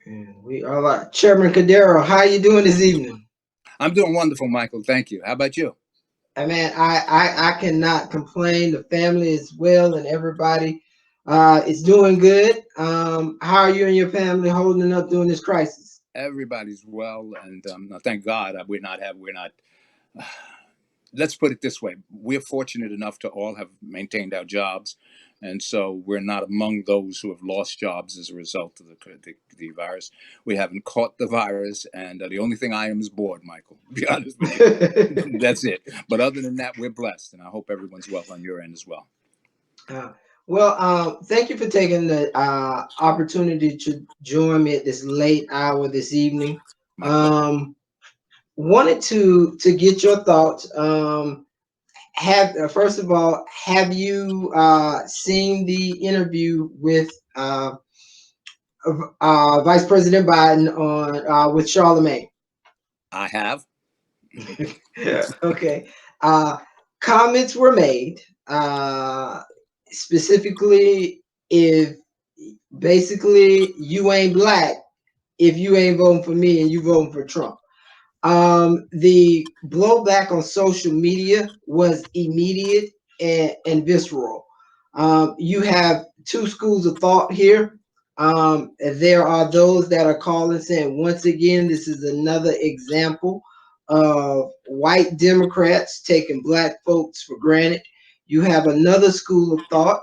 And we are like Chairman Cordero. How you doing this evening? I'm doing wonderful, Michael. Thank you. How about you? Man, I cannot complain. The family is well and everybody is doing good. How are you and your family holding up during this crisis? Everybody's well, and thank God we're not. Let's put it this way: we're fortunate enough to all have maintained our jobs, and so we're not among those who have lost jobs as a result of the virus. We haven't caught the virus, and the only thing I am is bored, Michael. To be honest with you, that's it. But other than that, we're blessed, and I hope everyone's well on your end as well. Uh, Thank you for taking the opportunity to join me at this late hour this evening. My pleasure. Um, Wanted to get your thoughts. Have First of all, have you seen the interview with Vice President Biden on with Charlemagne? I have. Okay. Uh, Comments were made, specifically if basically you ain't black if you ain't voting for me and you voting for Trump. The blowback on social media was immediate and visceral. You have two schools of thought here. There are those that are calling saying, once again, this is another example of white Democrats taking black folks for granted. You have another school of thought,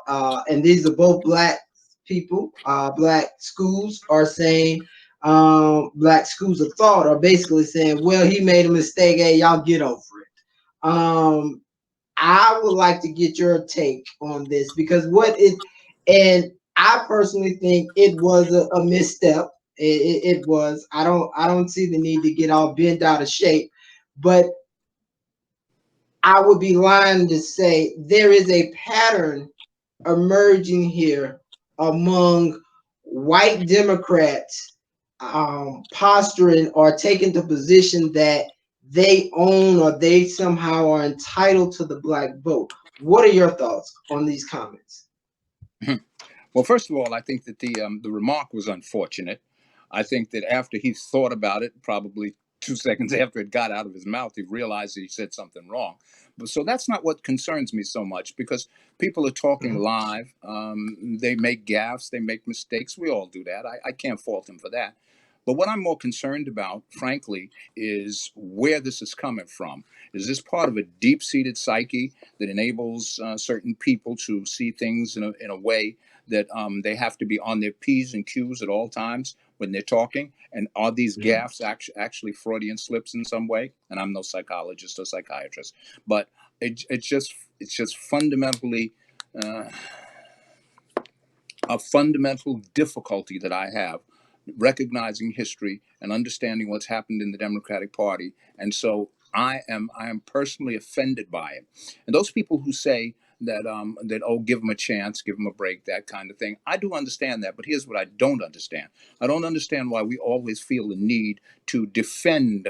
and these are both black people, black schools are saying, black schools of thought are basically saying, well, he made a mistake. Hey, y'all get over it. I would like to get your take on this because and I personally think it was a misstep. It was. I don't see the need to get all bent out of shape, but I would be lying to say there is a pattern emerging here among white Democrats posturing or taking the position that they own or they somehow are entitled to the black vote. What are your thoughts on these comments? Well, first of all, I think that the remark was unfortunate. I think that after he thought about it, probably 2 seconds after it got out of his mouth, he realized that he said something wrong. But so that's not what concerns me so much because people are talking Mhm. live. They make gaffes, they make mistakes. We all do that. I can't fault him for that. But what I'm more concerned about, frankly, is where this is coming from. Is this part of a deep seated psyche that enables certain people to see things in a way that they have to be on their P's and Q's at all times when they're talking? And are these Mhm. gaffes actually Freudian slips in some way? And I'm no psychologist or psychiatrist, but it's just fundamentally uh, a fundamental difficulty that I have recognizing history and understanding what's happened in the Democratic Party. And so I am personally offended by it. And those people who say that oh, give them a chance, give them a break, that kind of thing. I do understand that, but here's what I don't understand. I don't understand why we always feel the need to defend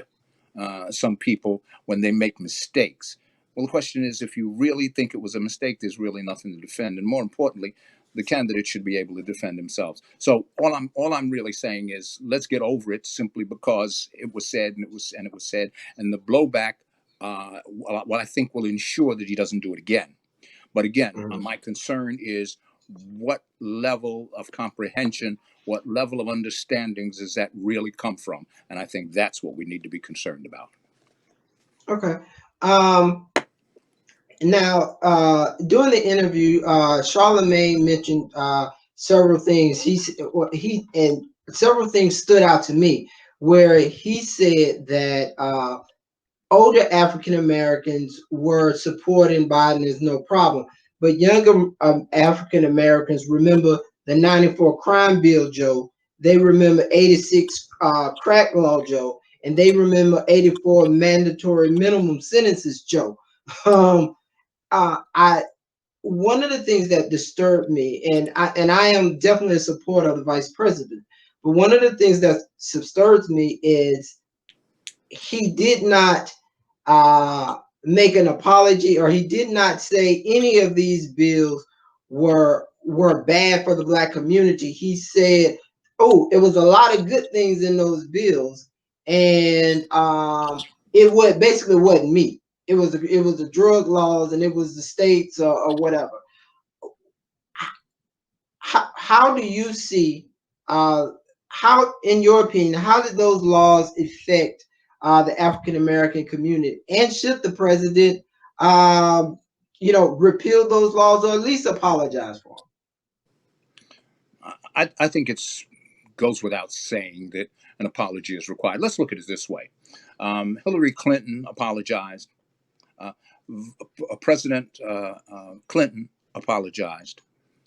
some people when they make mistakes. Well, the question is, if you really think it was a mistake, there's really nothing to defend. And more importantly, the candidate should be able to defend themselves. So all I'm really saying is let's get over it simply because it was said and it was said, and the blowback. What I think will ensure that he doesn't do it again. But again, Mhm. my concern is what level of comprehension, what level of understandings does that really come from? And I think that's what we need to be concerned about. Okay. Um, Now, during the interview, Charlemagne mentioned several things. He and several things stood out to me, where he said that older African Americans were supporting Biden is no problem, but younger African Americans remember the '94 crime bill, Joe. They remember '86 crack law, Joe, and they remember '84 mandatory minimum sentences, Joe. Um, I One of the things that disturbed me, and I am definitely a supporter of the vice president, but one of the things that disturbs me is he did not make an apology, or he did not say any of these bills were bad for the black community. He said Oh, it was a lot of good things in those bills, and it was basically wasn't me. It was the drug laws, and it was the states or whatever. How do you see uh, how, in your opinion, how did those laws affect the African American community, and should the president, um, repeal those laws or at least apologize for I think it's goes without saying that an apology is required. Let's look at it this way: Hillary Clinton apologized. Uh, President Clinton apologized,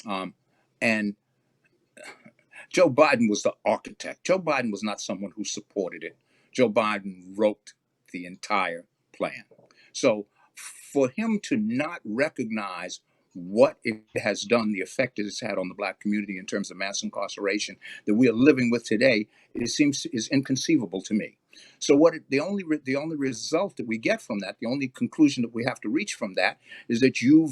um, and Joe Biden was the architect. Joe Biden was not someone who supported it. Joe Biden wrote the entire plan. So for him to not recognize what it has done, the effect it has had on the black community in terms of mass incarceration that we are living with today, it seems is inconceivable to me. So the only result that we get from that, the only conclusion that we have to reach from that, is that you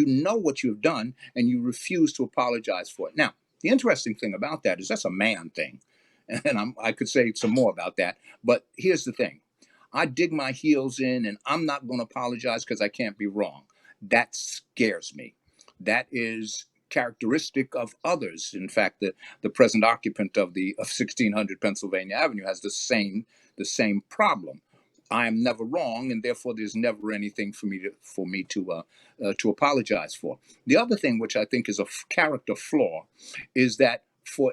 know what you've done and you refuse to apologize for it. Now, the interesting thing about that is that's a man thing. And I could say some more about that. But here's the thing: I dig my heels in and I'm not going to apologize because I can't be wrong. That scares me. That is characteristic of others. In fact, the present occupant of 1600 Pennsylvania Avenue has the same problem. I am never wrong, and therefore there's never anything for me to apologize for. The other thing, which I think is a character flaw, is that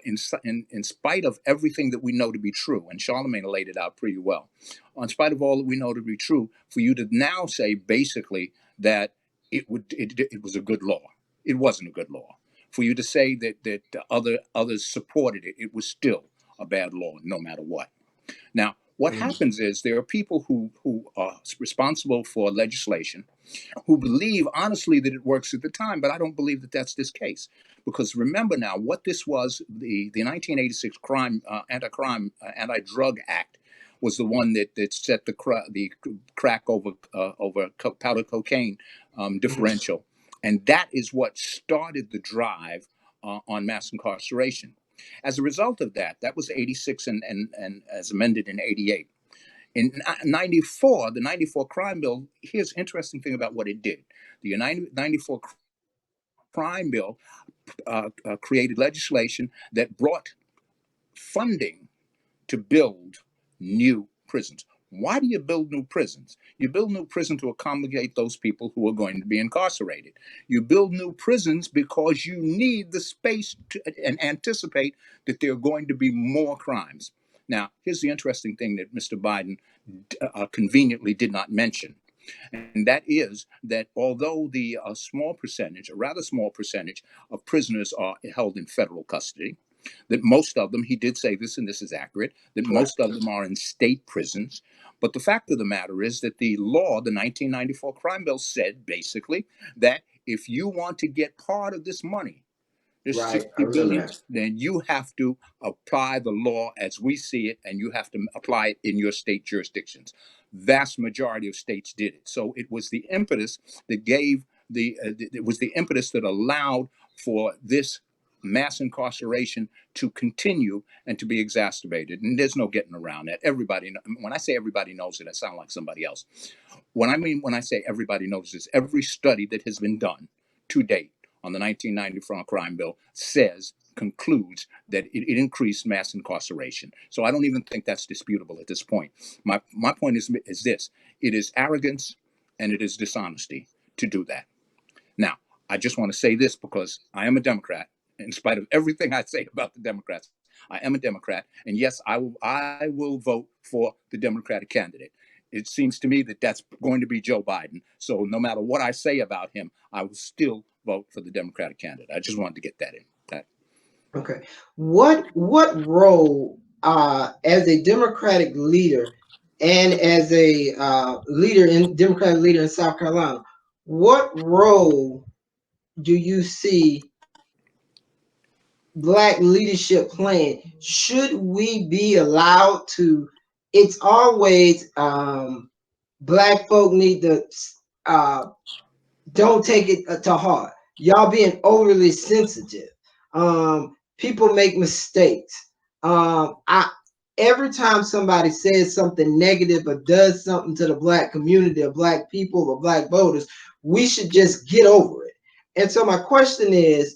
in spite of everything that we know to be true, and Charlemagne laid it out pretty well, in spite of all that we know to be true, for you to now say basically that it was a good law. It wasn't a good law. For you to say that others supported it, it was still a bad law, no matter what. Now, what it? happens is there are people who are responsible for legislation who believe honestly that it works at the time, but I don't believe that that's this case. Because remember now what this was: the 1986 anti-drug act was the one that set the crack over powder cocaine Mhm. differential, and that is what started the drive on mass incarceration. As a result of that, that was 86 and as amended in 88. In 94, the 94 crime bill, here's the interesting thing about what it did. The 94 crime bill created legislation that brought funding to build new prisons. Why do you build new prisons? You build new prisons to accommodate those people who are going to be incarcerated. You build new prisons because you need the space and anticipate that there are going to be more crimes. Now, here's the interesting thing that Mr. Biden conveniently did not mention, and that is that although the small percentage, a rather small percentage of prisoners are held in federal custody, that most of them, he did say this, and this is accurate, that Right. most of them are in state prisons. But the fact of the matter is that the law, the 1994 crime bill, said basically that if you want to get part of this money, this Right. I 60 remember billion, that. then you have to apply the law as we see it, and you have to apply it in your state jurisdictions. Vast majority of states did it. So it was the impetus that gave it was the impetus that allowed for this mass incarceration to continue and to be exacerbated. And there's no getting around that. Everybody, when I say everybody knows it, I sound like somebody else. When I say everybody knows this, every study that has been done to date on the 1994 crime bill concludes that it increased mass incarceration. So I don't even think that's disputable at this point. My point is this: it is arrogance and it is dishonesty to do that. Now, I just want to say this because I am a Democrat. In spite of everything I say about the Democrats, I am a Democrat, and yes, I will vote for the Democratic candidate. It seems to me that that's going to be Joe Biden. So no matter what I say about him, I will still vote for the Democratic candidate. I just wanted to get that in. That Okay. What role, as a Democratic leader and as a Democratic leader in South Carolina, what role do you see Black leadership playing? Should we be allowed to? It's always Black folk need to uh, don't take it to heart. Y'all being overly sensitive. People make mistakes. I every time somebody says something negative or does something to the black community or black people or black voters, we should just get over it. And so my question is,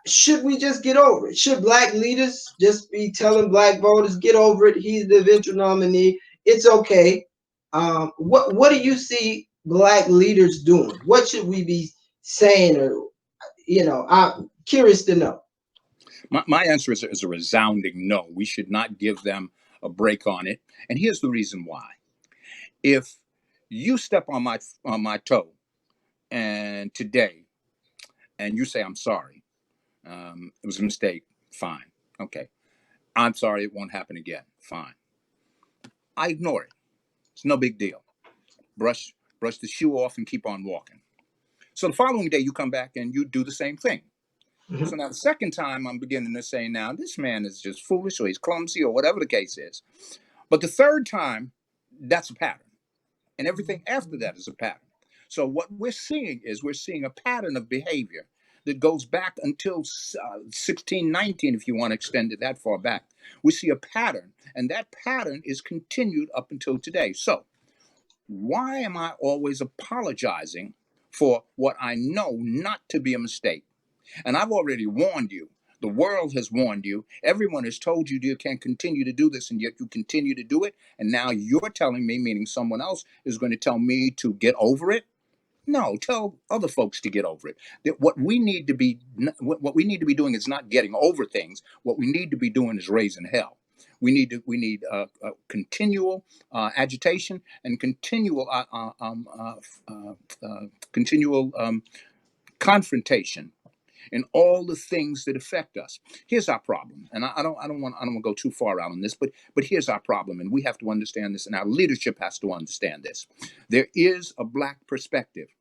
should we just get over it? Should black leaders just be telling black voters, get over it? He's the eventual nominee. It's okay. What do you see black leaders doing? What should we be saying? Or I'm curious to know. My answer is a resounding no. We should not give them a break on it. And here's the reason why. If you step on my toe and today and you say I'm sorry, it was a mistake, fine. Okay. I'm sorry, it won't happen again. Fine. I ignore it. It's no big deal. Brush the shoe off and keep on walking. So the following day you come back and you do the same thing. So Mhm. now the second time I'm beginning to say, now this man is just foolish or he's clumsy or whatever the case is. But the third time, that's a pattern. And everything after that is a pattern. So what we're seeing is we're seeing a pattern of behavior that goes back until 1619, if you want to extend it that far back. We see a pattern, and that pattern is continued up until today. So why am I always apologizing for what I know not to be a mistake? And I've already warned you. The world has warned you. Everyone has told you you can't continue to do this, and yet you continue to do it. And now you're telling me, meaning someone else is going to tell me to get over it. No, tell other folks to get over it. That what we need to be doing is not getting over things. What we need to be doing is raising hell. We need continual agitation and continual confrontation in all the things that affect us. Here's our problem, and I don't want to go too far out on this, but here's our problem, and we have to understand this, and our leadership has to understand this. There is a black perspective.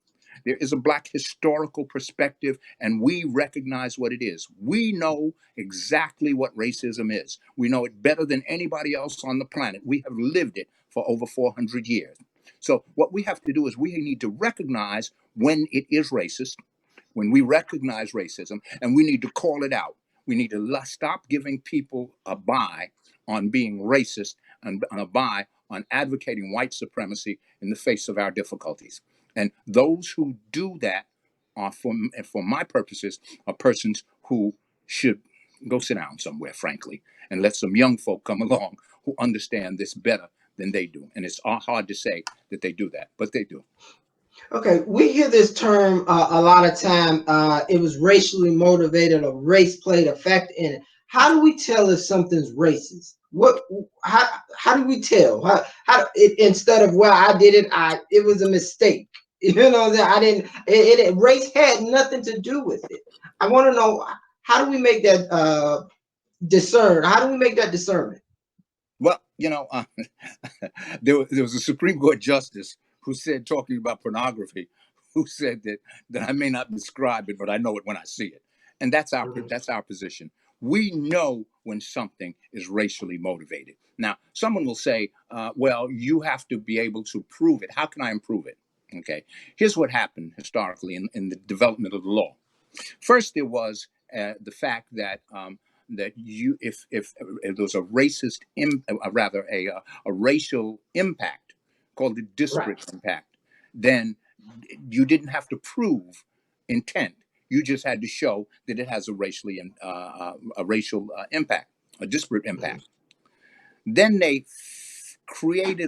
There is a black historical perspective, and we recognize what it is. We know exactly what racism is. We know it better than anybody else on the planet. We have lived it for over 400 years. So what we have to do is we need to recognize when it is racist, when we recognize racism, and we need to call it out. We need to stop giving people a buy on being racist and a buy on advocating white supremacy in the face of our difficulties. And those who do that are, for my purposes, are persons who should go sit down somewhere, frankly, and let some young folk come along who understand this better than they do. And it's hard to say that they do that, but they do. Okay, we hear this term a lot of time. It was racially motivated, or race played a factor in it. How do we tell if something's racist? What? How do we tell? Instead of, well, I did it. It was a mistake. You know what I'm saying? I didn't. Race had nothing to do with it. I want to know, how do we make that discern? How do we make that discernment? Well, there was a Supreme Court justice who said, talking about pornography, who said that I may not describe it, but I know it when I see it, and that's our position. We know when something is racially motivated. Now, someone will say, "Well, you have to be able to prove it. How can I improve it?" Okay, here's what happened historically in the development of the law. First, there was the fact that that you, if there was a racist, rather a racial impact called the Right. disparate impact, then you didn't have to prove intent. You just had to show that it has a racial impact, a disparate impact. Then they fashioned,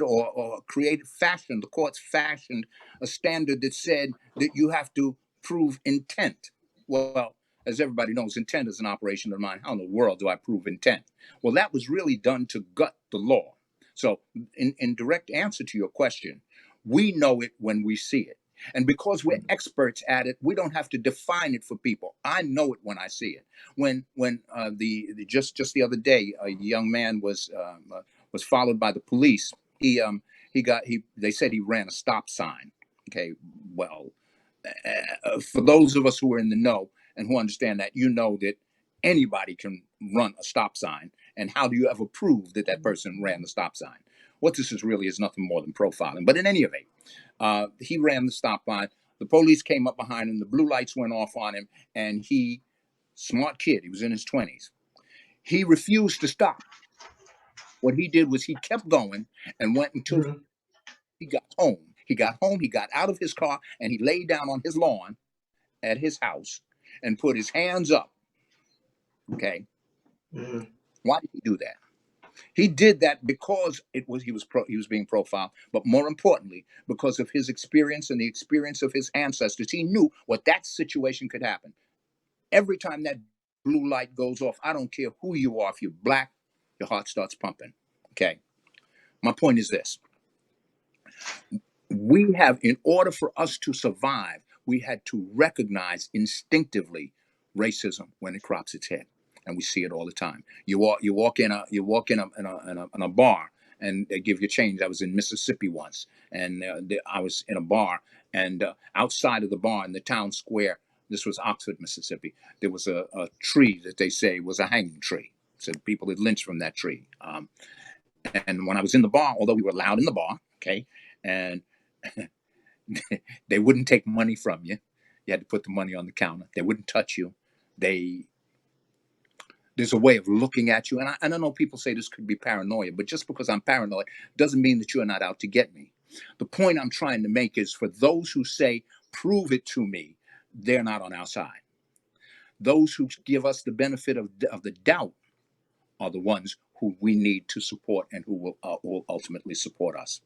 the courts fashioned a standard that said that you have to prove intent. Well, as everybody knows, intent is an operation of the mind. How in the world do I prove intent? Well, that was really done to gut the law. So, in direct answer to your question, we know it when we see it. And because we're experts at it, we don't have to define it for people. I know it when I see it. When just the other day, a young man was followed by the police. They said he ran a stop sign. Okay, well, for those of us who are in the know and who understand that, you know that anybody can run a stop sign. And how do you ever prove that that person ran the stop sign? What this is nothing more than profiling. But in any event, he ran the stop sign. The police came up behind him. The blue lights went off on him, and he smart kid. He was in his 20s. He refused to stop. What he did was he kept going and went until Mhm. he got home. He got home, he got out of his car, and he laid down on his lawn at his house and put his hands up. Okay. Mhm. Why did he do that? He did that because he was being profiled, but more importantly, because of his experience and the experience of his ancestors. He knew what that situation could happen. Every time that blue light goes off, I don't care who you are, if you're black, your heart starts pumping. Okay. My point is this. In order for us to survive, we had to recognize instinctively racism when it crops its head, and we see it all the time. You walk in a bar, and they give you change. I was in Mississippi once, and I was in a bar, and outside of the bar in the town square, this was Oxford, Mississippi. There was a tree that they say was a hanging tree. So people had lynched from that tree. And when I was in the bar, although we were loud in the bar, okay, and they wouldn't take money from you. You had to put the money on the counter. They wouldn't touch you. There's a way of looking at you. And I know people say this could be paranoia, but just because I'm paranoid doesn't mean that you're not out to get me. The point I'm trying to make is for those who say, prove it to me, they're not on our side. Those who give us the benefit of the doubt are the ones who we need to support and who will ultimately support us.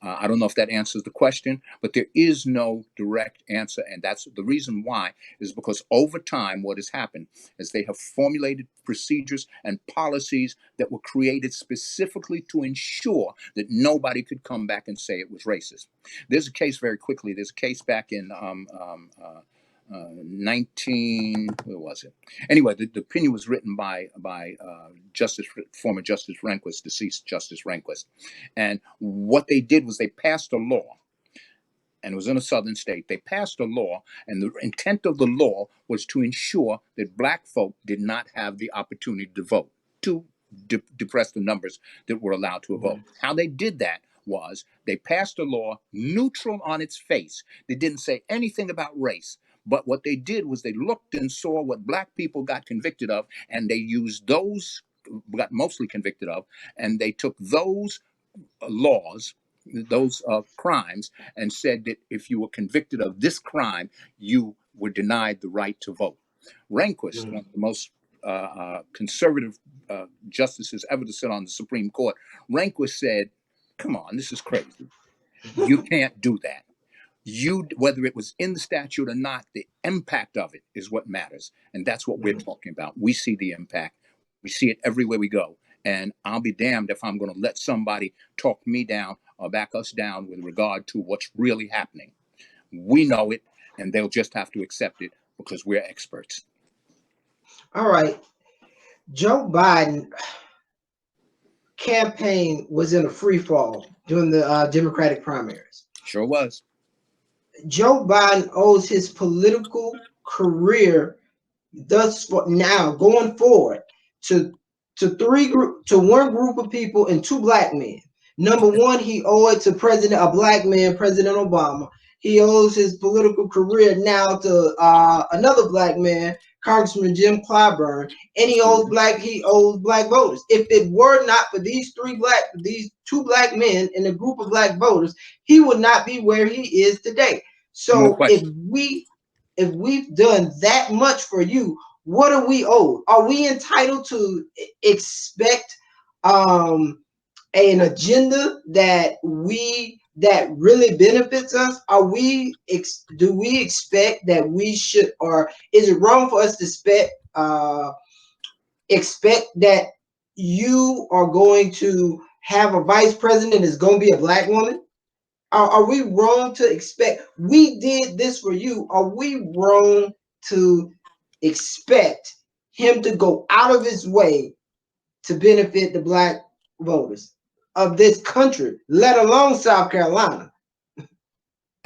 I don't know if that answers the question, but there is no direct answer. And that's the reason why, is because over time, what has happened is they have formulated procedures and policies that were created specifically to ensure that nobody could come back and say it was racist. There's a case very quickly. There's a case back in 19, where was it? Anyway, the opinion was written by former Justice Rehnquist, deceased Justice Rehnquist. And what they did was they passed a law, and it was in a southern state. They passed a law, and the intent of the law was to ensure that black folk did not have the opportunity to vote, to depress the numbers that were allowed to vote. How they did that was they passed a law neutral on its face. They didn't say anything about race. But what they did was they looked and saw what black people got convicted of, and they used those, got mostly convicted of, and they took those laws, those crimes, and said that if you were convicted of this crime, you were denied the right to vote. Rehnquist, one of the most conservative justices ever to sit on the Supreme Court, Rehnquist said, come on, this is crazy. You can't do that. Whether it was in the statute or not, the impact of it is what matters. And that's what we're talking about. We see the impact. We see it everywhere we go. And I'll be damned if I'm going to let somebody talk me down or back us down with regard to what's really happening. We know it, and they'll just have to accept it because we're experts. All right. Joe Biden campaign was in a free fall during the Democratic primaries. Sure was. Joe Biden owes his political career thus now going forward to one group of people and two black men. Number one, he owed it to a black man, President Obama. He owes his political career now to another black man, Congressman Jim Clyburn, and he owes black voters. If it were not for these two black men and a group of black voters, he would not be where he is today. No So question. if we've done that much for you, what are we owed? Are we entitled to expect an agenda that really benefits us? Do we expect that we should, or is it wrong for us to expect that you are going to have a vice president that's going to be a black woman? Are we wrong to expect we did this for you? Are we wrong to expect him to go out of his way to benefit the black voters of this country, let alone South Carolina?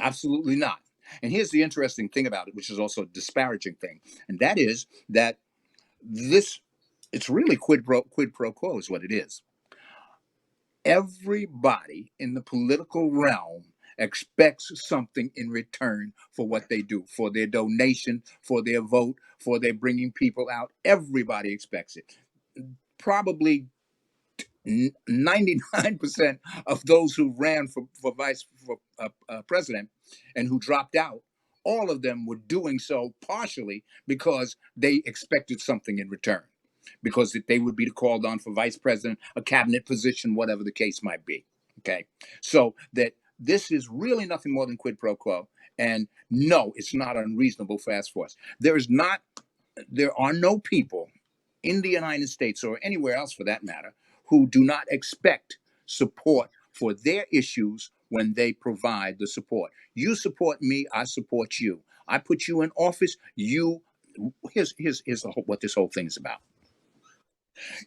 Absolutely not. And here's the interesting thing about it, which is also a disparaging thing, and that is that it's really quid pro quo is what it is. Everybody in the political realm expects something in return for what they do, for their donation, for their vote, for their bringing people out. Everybody expects it. Probably 99% of those who ran for vice for president and who dropped out, all of them were doing so partially because they expected something in return, because they would be called on for vice president, a cabinet position, whatever the case might be. Okay, so that this is really nothing more than quid pro quo. And no, it's not unreasonable for ask force. There are no people in the United States or anywhere else for that matter who do not expect support for their issues when they provide the support. You support me, I support you. I put you in office. Here's what this whole thing is about.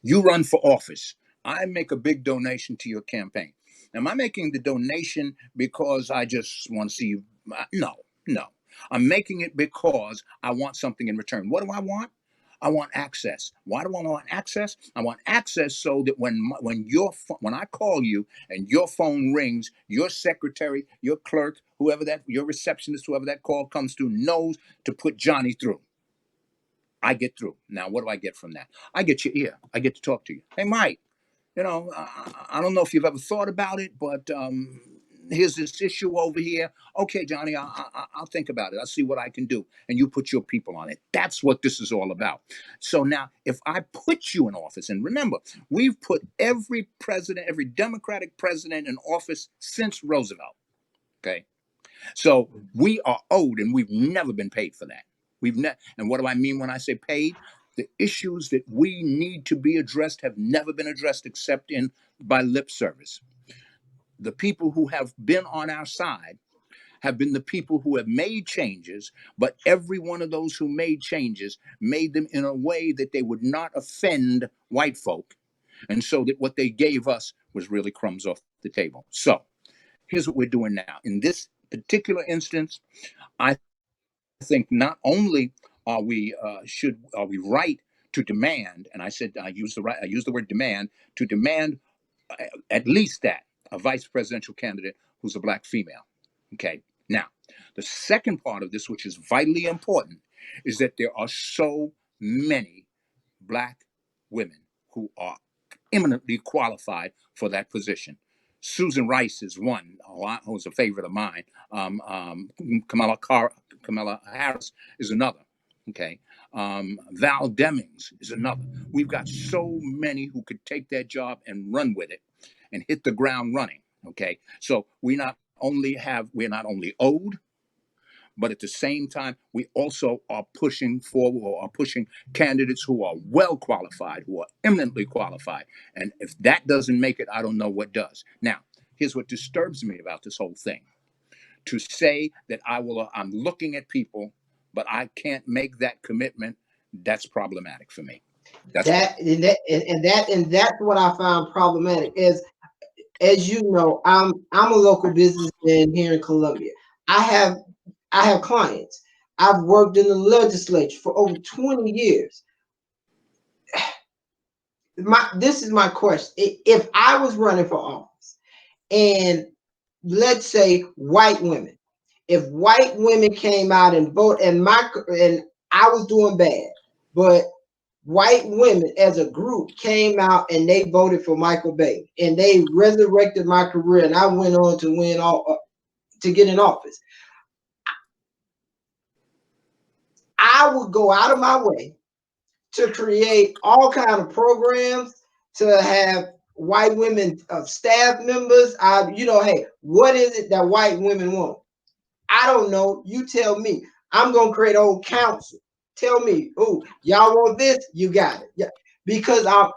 You run for office. I make a big donation to your campaign. Am I making the donation because I just want to see you? No, no. I'm making it because I want something in return. What do I want? I want access. Why do I want access? I want access so that when I call you and your phone rings, your secretary, your clerk, your receptionist, whoever that call comes to, knows to put Johnny through. I get through. Now, what do I get from that? I get your ear. I get to talk to you. Hey, Mike, I don't know if you've ever thought about it, but here's this issue over here. Okay, Johnny, I'll think about it. I'll see what I can do. And you put your people on it. That's what this is all about. So now, if I put you in office, and remember, we've put every Democratic president in office since Roosevelt. Okay. So we are owed, and we've never been paid for that. And what do I mean when I say paid? The issues that we need to be addressed have never been addressed except by lip service. The people who have been on our side have been the people who have made changes, but every one of those who made changes made them in a way that they would not offend white folk. And so that what they gave us was really crumbs off the table. So here's what we're doing now. In this particular instance, I think not only are we right to demand, and I use the word demand, to demand at least that a vice presidential candidate who's a black female. Okay. Now, the second part of this, which is vitally important, is that there are so many black women who are eminently qualified for that position. Susan Rice is one, who's a favorite of mine. Kamala Harris is another. Okay. Val Demings is another. We've got so many who could take that job and run with it and hit the ground running. Okay. So we're not only owed, but at the same time, we also are pushing forward, or are pushing candidates who are well qualified, who are eminently qualified. And if that doesn't make it, I don't know what does. Now, here's what disturbs me about this whole thing. To say that I'm looking at people, but I can't make that commitment, that's problematic for me. That's what I found problematic. As you know, I'm a local businessman here in Columbia. I have clients. I've worked in the legislature for over 20 years. This is my question. If I was running for office, and let's say white women, if white women came out and vote, and I was doing bad, but white women as a group came out and they voted for Michael Bay, and they resurrected my career, and I went on to get in office. I would go out of my way to create all kind of programs to have white women staff members. Hey, what is it that white women want? I don't know. You tell me. I'm gonna create a whole council. Tell me, oh, y'all want this? You got it. Yeah, because my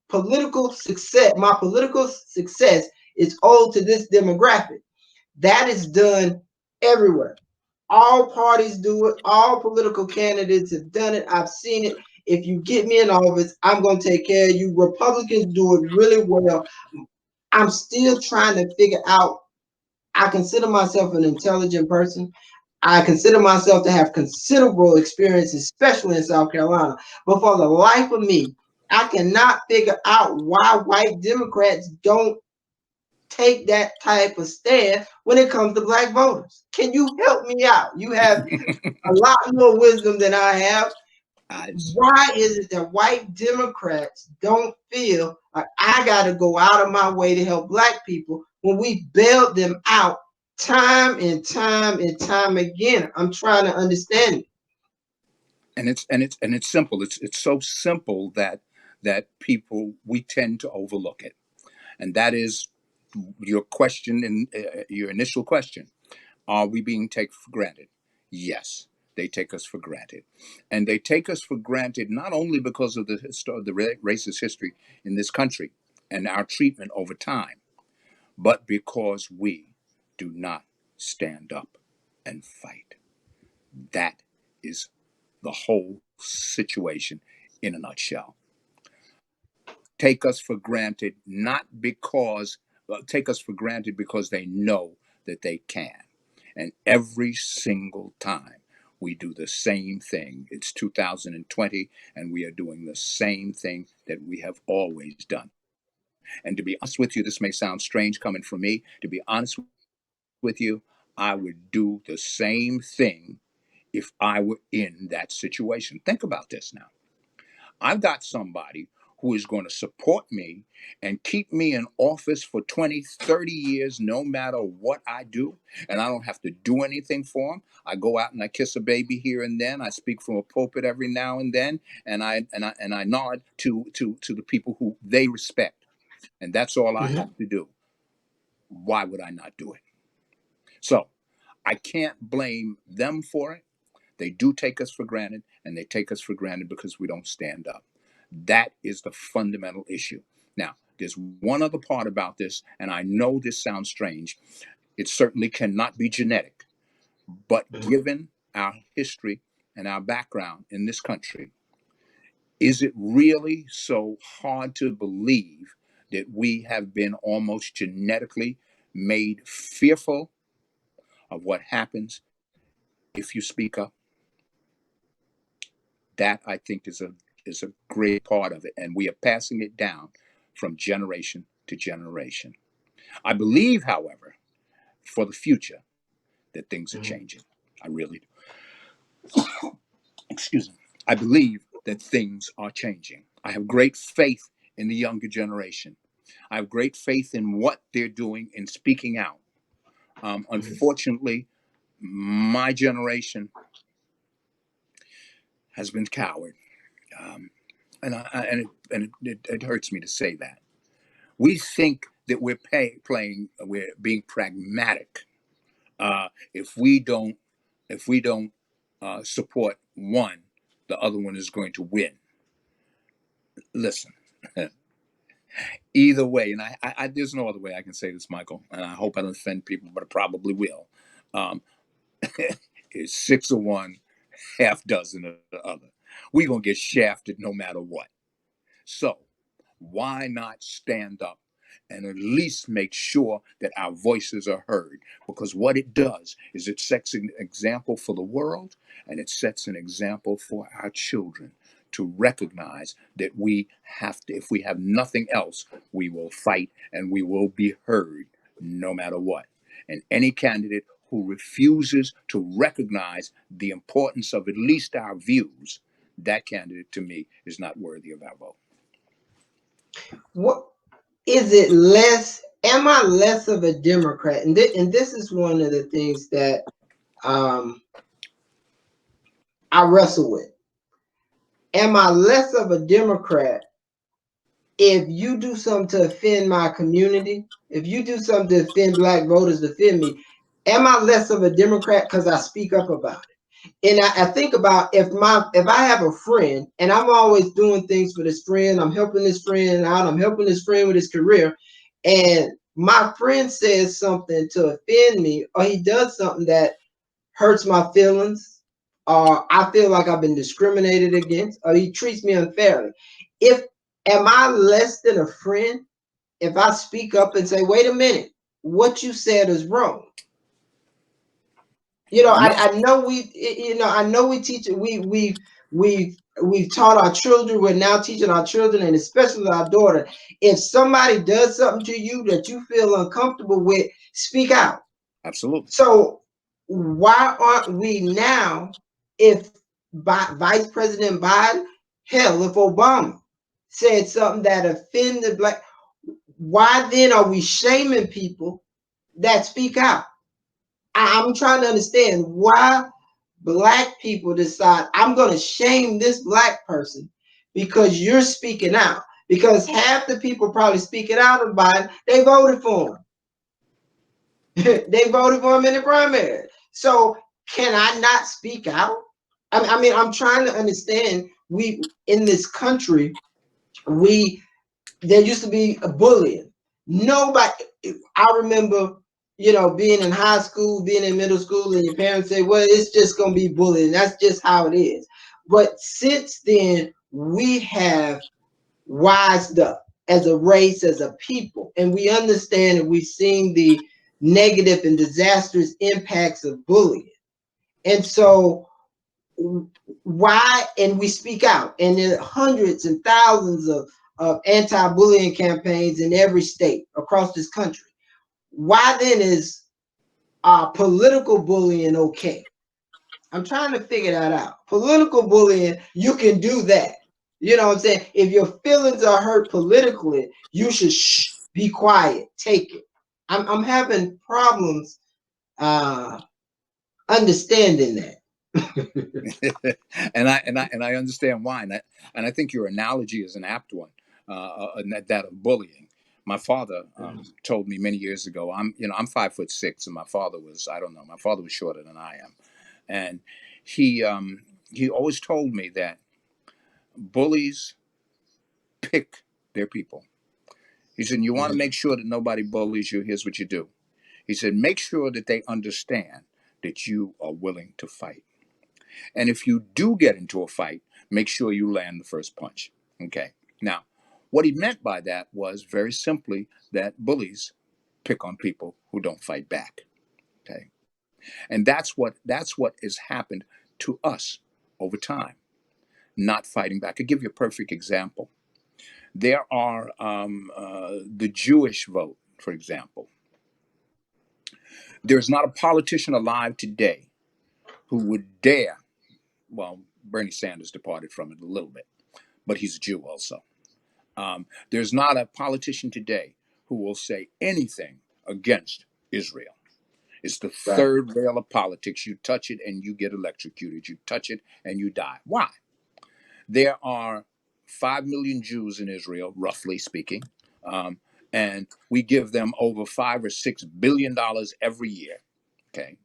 political success is owed to this demographic. That is done everywhere. All parties do it. All political candidates have done it. I've seen it. If you get me in office, I'm going to take care of you. Republicans do it really well. I'm still trying to figure out. I consider myself an intelligent person. I consider myself to have considerable experience, especially in South Carolina. But for the life of me, I cannot figure out why white Democrats don't take that type of stand when it comes to black voters? Can you help me out? You have a lot more wisdom than I have. I, Why is it that white Democrats don't feel like I got to go out of my way to help black people when we bailed them out time and time and time again? I'm trying to understand it. and it's simple. It's so simple that people, we tend to overlook it, and that is your question and your initial question. Are we being taken for granted? Yes, they take us for granted. And they take us for granted not only because of the racist history in this country and our treatment over time, but because we do not stand up and fight. That is the whole situation in a nutshell. Take us for granted, not because, take us for granted because they know that they can. And every single time we do the same thing. It's 2020, and we are doing the same thing that we have always done. And to be honest with you, this may sound strange coming from me. To be honest with you, I would do the same thing if I were in that situation. Think about this now. I've got somebody who is going to support me and keep me in office for 20, 30 years, no matter what I do. And I don't have to do anything for them. I go out and I kiss a baby here and then. I speak from a pulpit every now and then. And I nod to the people who they respect. And that's all I have to do. Why would I not do it? So I can't blame them for it. They do take us for granted, and they take us for granted because we don't stand up. That is the fundamental issue. Now, there's one other part about this, and I know this sounds strange. It certainly cannot be genetic, but given our history and our background in this country, is it really so hard to believe that we have been almost genetically made fearful of what happens if you speak up? That, I think, is a great part of it, and we are passing it down from generation to generation. I believe, however, for the future, that things are changing. I really do. Excuse me. I believe that things are changing. I have great faith in the younger generation. I have great faith in what they're doing in speaking out. Unfortunately, my generation has been coward, and it hurts me to say that. We think that we're being pragmatic if we don't support one, the other one is going to win. Listen, either way, and there's no other way I can say this, Michael, and I hope I don't offend people, but I probably will. Um, it's six of one, half dozen of the other. We're gonna get shafted no matter what. So why not stand up and at least make sure that our voices are heard? Because what it does is it sets an example for the world, and it sets an example for our children to recognize that we have to, if we have nothing else, we will fight and we will be heard no matter what. And any candidate who refuses to recognize the importance of at least our views, that candidate to me is not worthy of our vote. What is it less? Am I less of a Democrat? And this is one of the things that I wrestle with. Am I less of a Democrat if you do something to offend my community? If you do something to offend black voters, to offend me, am I less of a Democrat because I speak up about it? And I think about if I have a friend and I'm always doing things for this friend, I'm helping this friend out, I'm helping this friend with his career, and my friend says something to offend me, or he does something that hurts my feelings, or I feel like I've been discriminated against, or he treats me unfairly. If am I less than a friend if I speak up and say, wait a minute, what you said is wrong? You know, No. I know we, you know, I know we teach it. We've taught our children. We're now teaching our children, and especially our daughter. If somebody does something to you that you feel uncomfortable with, speak out. Absolutely. So why aren't we now? If Vice President Biden, hell, if Obama said something that offended black, why then are we shaming people that speak out? I'm trying to understand why black people decide I'm going to shame this black person because you're speaking out. Because half the people probably speaking out of Biden, they voted for him. They voted for him in the primary. So can I not speak out? I mean, I'm trying to understand. We in this country, we there used to be a bullying. Nobody. I remember, being in high school, being in middle school, and your parents say, "Well, it's just gonna be bullying. That's just how it is." But since then, we have wised up as a race, as a people, and we understand and we've seen the negative and disastrous impacts of bullying. And so why, and we speak out, and there are hundreds and thousands of anti-bullying campaigns in every state across this country. Why then is political bullying okay? I'm trying to figure that out. Political bullying, you can do that. You know what I'm saying? If your feelings are hurt politically, you should be quiet, take it. I'm having problems understanding that. and I understand why, and I think your analogy is an apt one, that of bullying. My father told me many years ago. I'm 5'6", and my father was, I don't know, my father was shorter than I am, and he always told me that bullies pick their people. He said, you want to make sure that nobody bullies you. Here's what you do. He said, make sure that they understand that you are willing to fight. And if you do get into a fight, make sure you land the first punch. Okay. Now, what he meant by that was very simply that bullies pick on people who don't fight back. Okay. And that's what has happened to us over time, not fighting back. I'll give you a perfect example. There are the Jewish vote, for example. There's not a politician alive today who would dare, well, Bernie Sanders departed from it a little bit, but he's a Jew also. There's not a politician today who will say anything against Israel. It's the third rail of politics. You touch it and you get electrocuted. You touch it and you die. Why? There are 5 million Jews in Israel, roughly speaking, and we give them over $5 or $6 billion every year. Okay,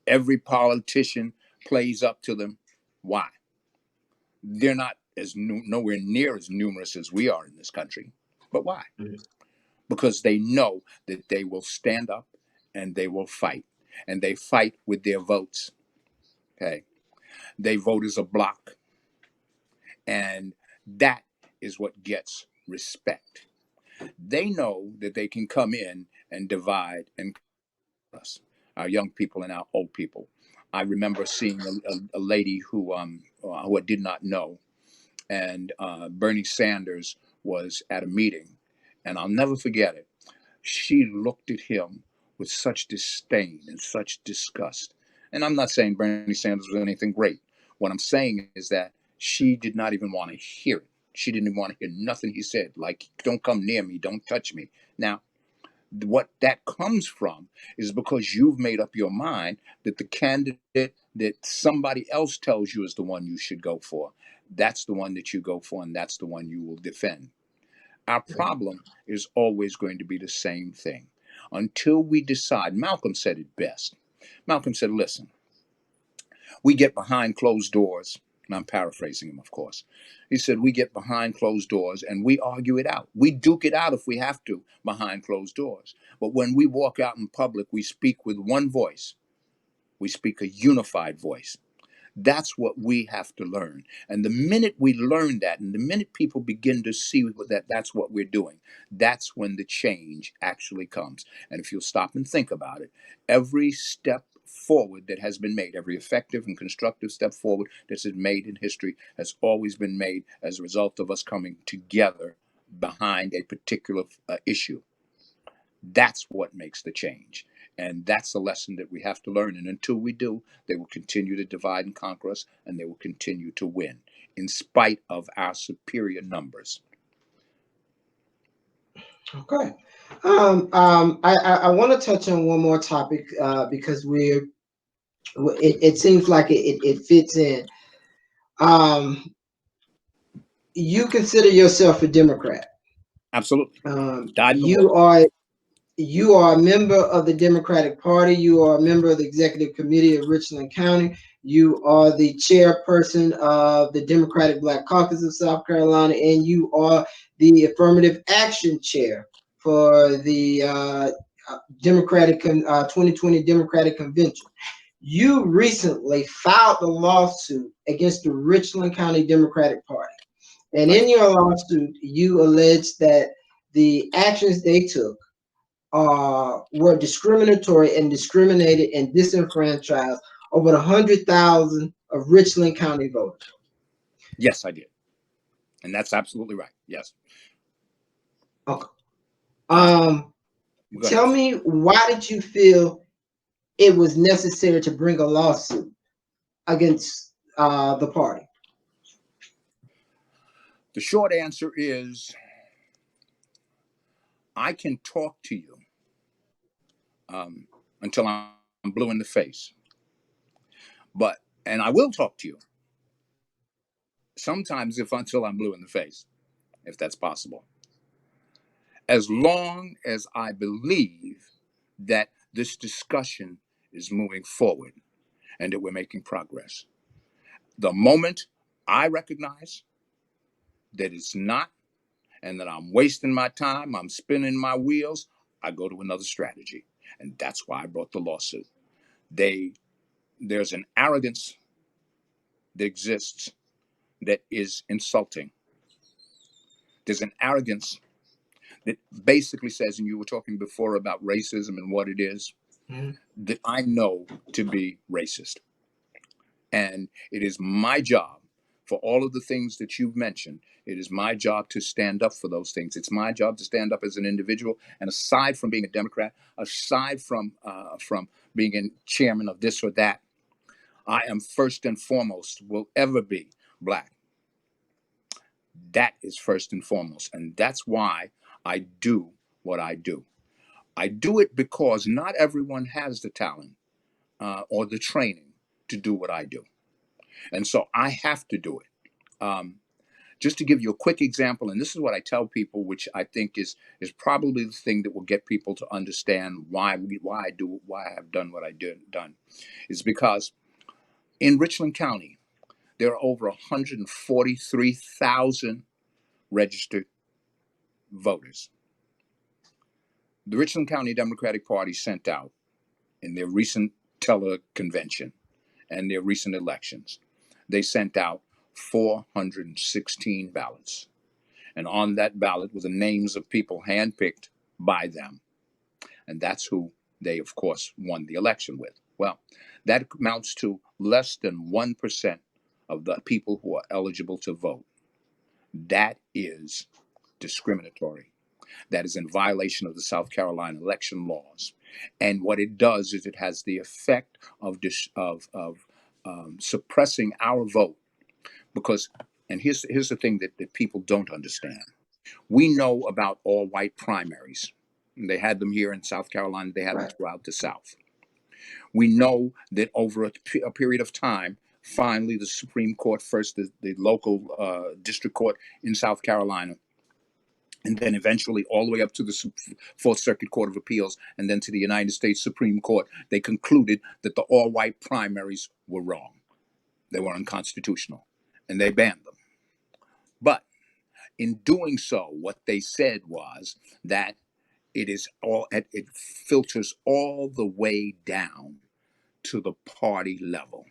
every politician plays up to them. Why? They're not nowhere near as numerous as we are in this country. But why? Because they know that they will stand up and they will fight, and they fight with their votes. Okay, they vote as a block, and that is what gets respect. They know that they can come in and divide and us, our young people and our old people. I remember seeing a lady who I did not know, and Bernie Sanders was at a meeting, and I'll never forget it. She looked at him with such disdain and such disgust. And I'm not saying Bernie Sanders was anything great. What I'm saying is that she did not even want to hear it. She didn't even want to hear nothing he said. Like, don't come near me, don't touch me. Now, what that comes from is because you've made up your mind that the candidate that somebody else tells you is the one you should go for, that's the one that you go for, and that's the one you will defend. Our problem is always going to be the same thing until we decide. Malcolm said it best. Malcolm said, listen, we get behind closed doors, and I'm paraphrasing him, of course. He said, we get behind closed doors and we argue it out. We duke it out if we have to behind closed doors. But when we walk out in public, we speak with one voice. We speak a unified voice. That's what we have to learn. And the minute we learn that, and the minute people begin to see that that's what we're doing, that's when the change actually comes. And if you'll stop and think about it, every step forward that has been made, every effective and constructive step forward that's been made in history has always been made as a result of us coming together behind a particular issue. That's what makes the change. And that's the lesson that we have to learn. And until we do, they will continue to divide and conquer us, and they will continue to win in spite of our superior numbers. Okay. I want to touch on one more topic because it seems like it fits in. You consider yourself a Democrat. Absolutely. Um, Died in the you water. are you are a member of the Democratic Party. You are a member of the Executive Committee of Richland County. You are the chairperson of the Democratic Black Caucus of South Carolina, and you are the affirmative action chair for the Democratic 2020 Democratic Convention. You recently filed a lawsuit against the Richland County Democratic Party. And Right. in your lawsuit, you allege that the actions they took were discriminatory and discriminated and disenfranchised over 100,000 of Richland County voters. Yes, I did. And that's absolutely right. Yes. Okay. Go Tell ahead. me, why did you feel it was necessary to bring a lawsuit against the party? The short answer is I can talk to you until I'm blue in the face. But, and I will talk to you sometimes if until I'm blue in the face, if that's possible. As long as I believe that this discussion is moving forward and that we're making progress. The moment I recognize that it's not, and that I'm wasting my time, I'm spinning my wheels, I go to another strategy. And that's why I brought the lawsuit. There's an arrogance that exists that is insulting. There's an arrogance that basically says, and you were talking before about racism and what it is, that I know to be racist. And it is my job for all of the things that you've mentioned. It is my job to stand up for those things. It's my job to stand up as an individual. And aside from being a Democrat, aside from being a chairman of this or that, I am first and foremost, will ever be Black. That is first and foremost. And that's why I do what I do. I do it because not everyone has the talent or the training to do what I do. And so I have to do it. Just to give you a quick example, and this is what I tell people, which I think is probably the thing that will get people to understand why I have done what I done, is because in Richland County there are over 143,000 registered voters. The Richland County Democratic Party sent out in their recent teleconvention and their recent elections, they sent out 416 ballots. And on that ballot were the names of people handpicked by them. And that's who they, of course, won the election with. Well, that amounts to less than 1% of the people who are eligible to vote. That is discriminatory. That is in violation of the South Carolina election laws. And what it does is it has the effect of suppressing our vote. Because, and here's the thing that people don't understand. We know about all white primaries. They had them here in South Carolina, they had them throughout the South. We know that over a period of time, finally the Supreme Court, first the local district court in South Carolina, and then eventually all the way up to the Fourth Circuit Court of Appeals, and then to the United States Supreme Court, they concluded that the all-white primaries were wrong. They were unconstitutional, and they banned them. But in doing so, what they said was that it filters all the way down to the party level.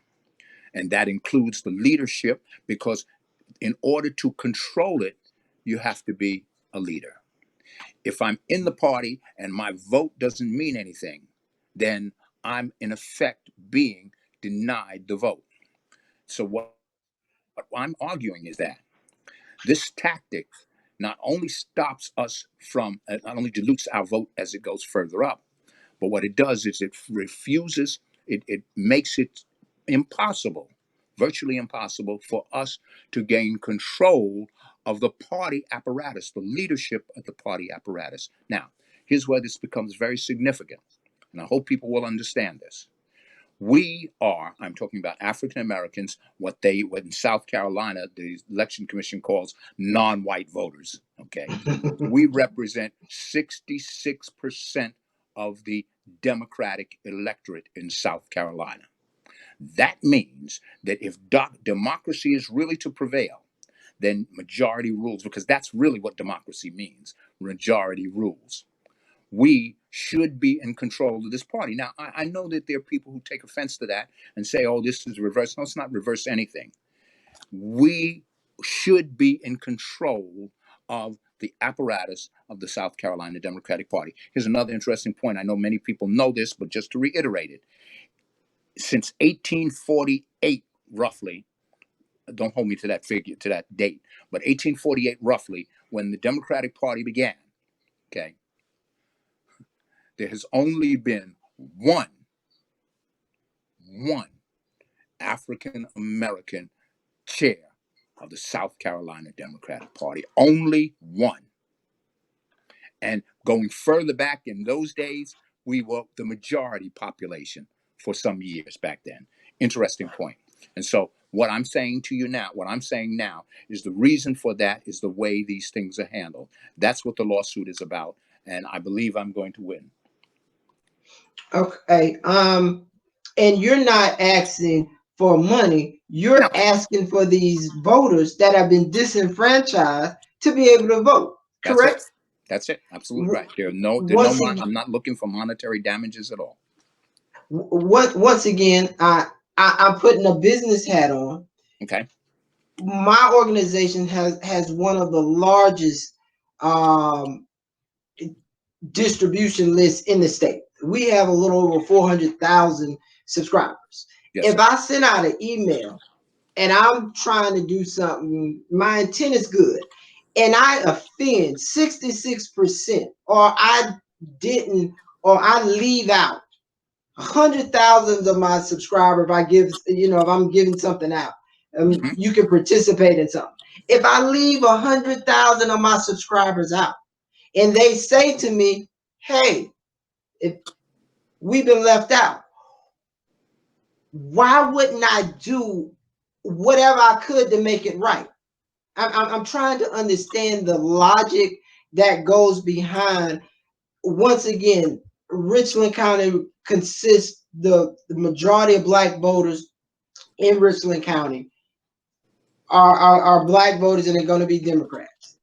And that includes the leadership, because in order to control it, you have to be a leader. If I'm in the party and my vote doesn't mean anything, then I'm in effect being denied the vote. So what I'm arguing is that this tactic not only stops us from, not only dilutes our vote as it goes further up, but what it does is it refuses, it makes it impossible, virtually impossible, for us to gain control of the party apparatus, the leadership of the party apparatus. Now, here's where this becomes very significant, and I hope people will understand this. We are, I'm talking about African Americans, what in South Carolina, the election commission calls non-white voters. Okay. We represent 66% of the Democratic electorate in South Carolina. That means that if democracy is really to prevail, then majority rules, because that's really what democracy means. Majority rules. We should be in control of this party. Now, I know that there are people who take offense to that and say, oh, this is reverse. No, it's not reverse anything. We should be in control of the apparatus of the South Carolina Democratic Party. Here's another interesting point. I know many people know this, but just to reiterate it, since 1848, roughly, don't hold me to that figure, to that date, but 1848, roughly, when the Democratic Party began, okay, there has only been one African American chair of the South Carolina Democratic Party. Only one. And going further back in those days, we were the majority population for some years back then. Interesting point. And so what I'm saying to you now, what I'm saying now is the reason for that is the way these things are handled. That's what the lawsuit is about. And I believe I'm going to win. Okay. And you're not asking for money. You're No, asking for these voters that have been disenfranchised to be able to vote. that's it. Correct? That's it. Absolutely right. Once again, I'm not looking for monetary damages at all. once again, I'm putting a business hat on. Okay. My organization has one of the largest um, distribution lists in the state. We have a little over 400,000 subscribers. Yes, If sir. I send out an email and I'm trying to do something, my intent is good, and I offend 66%, or I didn't, or I leave out 100,000 of my subscribers, if I give, if I'm giving something out, Mm-hmm. you can participate in something. If I leave 100,000 of my subscribers out, and they say to me, "Hey, if we've been left out," why wouldn't I do whatever I could to make it right? I'm trying to understand the logic that goes behind. Once again, Richland County consists the majority of black voters in Richland County are black voters, and they're going to be Democrats.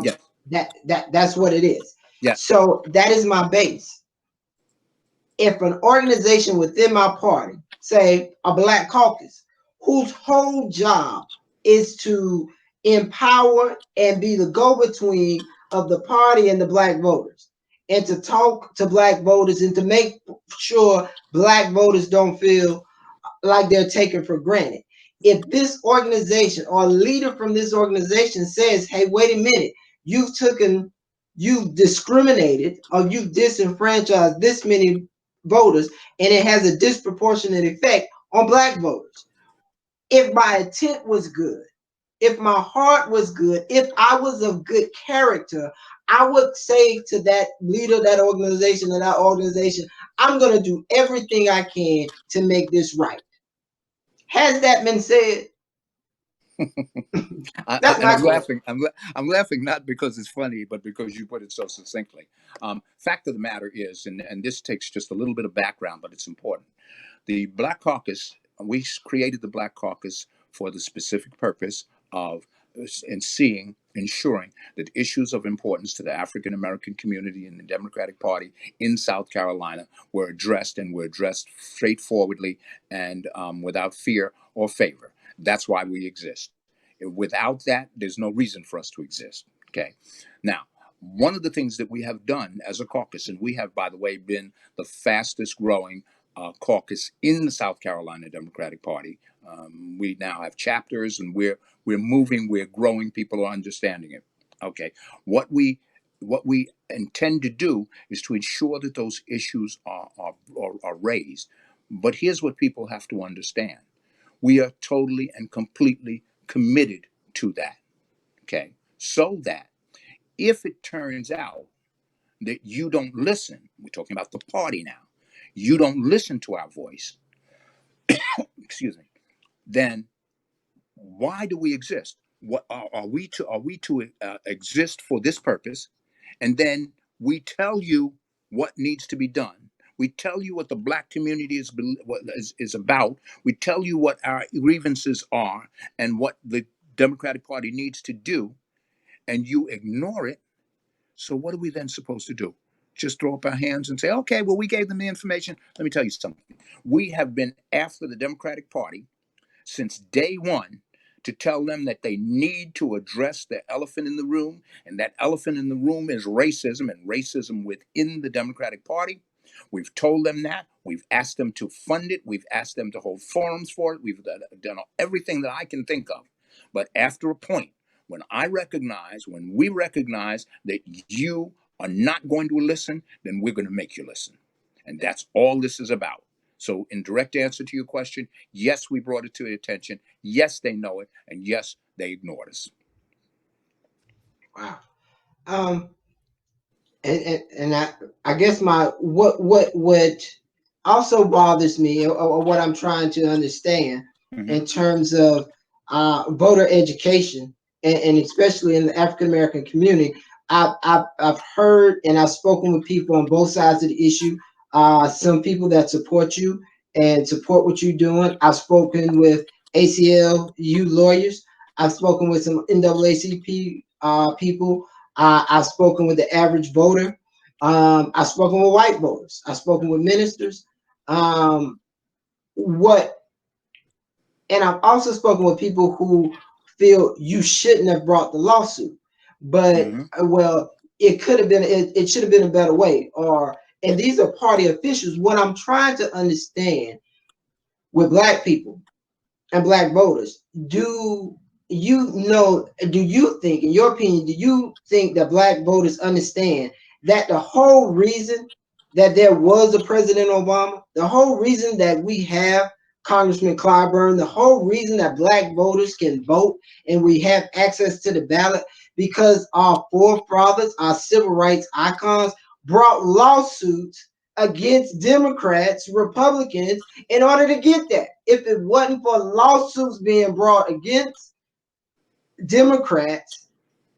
Yes. That's what it is. Yes. So that is my base. If an organization within my party, say a Black Caucus, whose whole job is to empower and be the go-between of the party and the black voters, and to talk to black voters and to make sure black voters don't feel like they're taken for granted. If this organization or a leader from this organization says, "Hey, wait a minute, you've discriminated or you've disenfranchised this many voters, and it has a disproportionate effect on black voters." If my intent was good, if my heart was good, if I was of good character, I would say to that leader, that organization, I'm going to do everything I can to make this right. Has that been said? That's And my I'm question. laughing. I'm laughing not because it's funny, but because you put it so succinctly. Fact of the matter is, and this takes just a little bit of background, but it's important. The Black Caucus, we created the Black Caucus for the specific purpose of ensuring that issues of importance to the African American community and the Democratic Party in South Carolina were addressed, and were addressed straightforwardly and without fear or favor. That's why we exist. Without that, there's no reason for us to exist. Okay. Now, one of the things that we have done as a caucus, and we have, by the way, been the fastest growing caucus in the South Carolina Democratic Party. We now have chapters, and we're moving, we're growing. People are understanding it. Okay, what we intend to do is to ensure that those issues are raised. But here's what people have to understand: we are totally and completely committed to that. Okay, so that if it turns out that you don't listen, we're talking about the party now, you don't listen to our voice, excuse me, then why do we exist? What are we to exist for this purpose? And then we tell you what needs to be done. We tell you what the black community is about. We tell you what our grievances are and what the Democratic Party needs to do, and you ignore it. So what are we then supposed to do? Just throw up our hands and say, okay, well, we gave them the information. Let me tell you something. We have been after the Democratic Party since day one to tell them that they need to address the elephant in the room, and that elephant in the room is racism, and racism within the Democratic Party. We've told them that. We've asked them to fund it. We've asked them to hold forums for it. We've done everything that I can think of. But after a point, when we recognize that you are not going to listen, then we're going to make you listen. And that's all this is about. So, in direct answer to your question, yes, we brought it to their attention. Yes, they know it. And yes, they ignored us. Wow. And I guess what also bothers me, or what I'm trying to understand in terms of voter education, and especially in the African American community, I've heard and I've spoken with people on both sides of the issue. Some people that support you and support what you're doing. I've spoken with ACLU lawyers. I've spoken with some NAACP people. I've spoken with the average voter. I've spoken with white voters. I've spoken with ministers. What, and I've also spoken with people who feel you shouldn't have brought the lawsuit, but well, it could have been, it should have been a better way. And these are party officials. What I'm trying to understand with black people and black voters, do you think, in your opinion, do you think that black voters understand that the whole reason that there was a President Obama, the whole reason that we have Congressman Clyburn, the whole reason that black voters can vote and we have access to the ballot, because our forefathers, our civil rights icons, brought lawsuits against Democrats, Republicans, in order to get that. If it wasn't for lawsuits being brought against Democrats,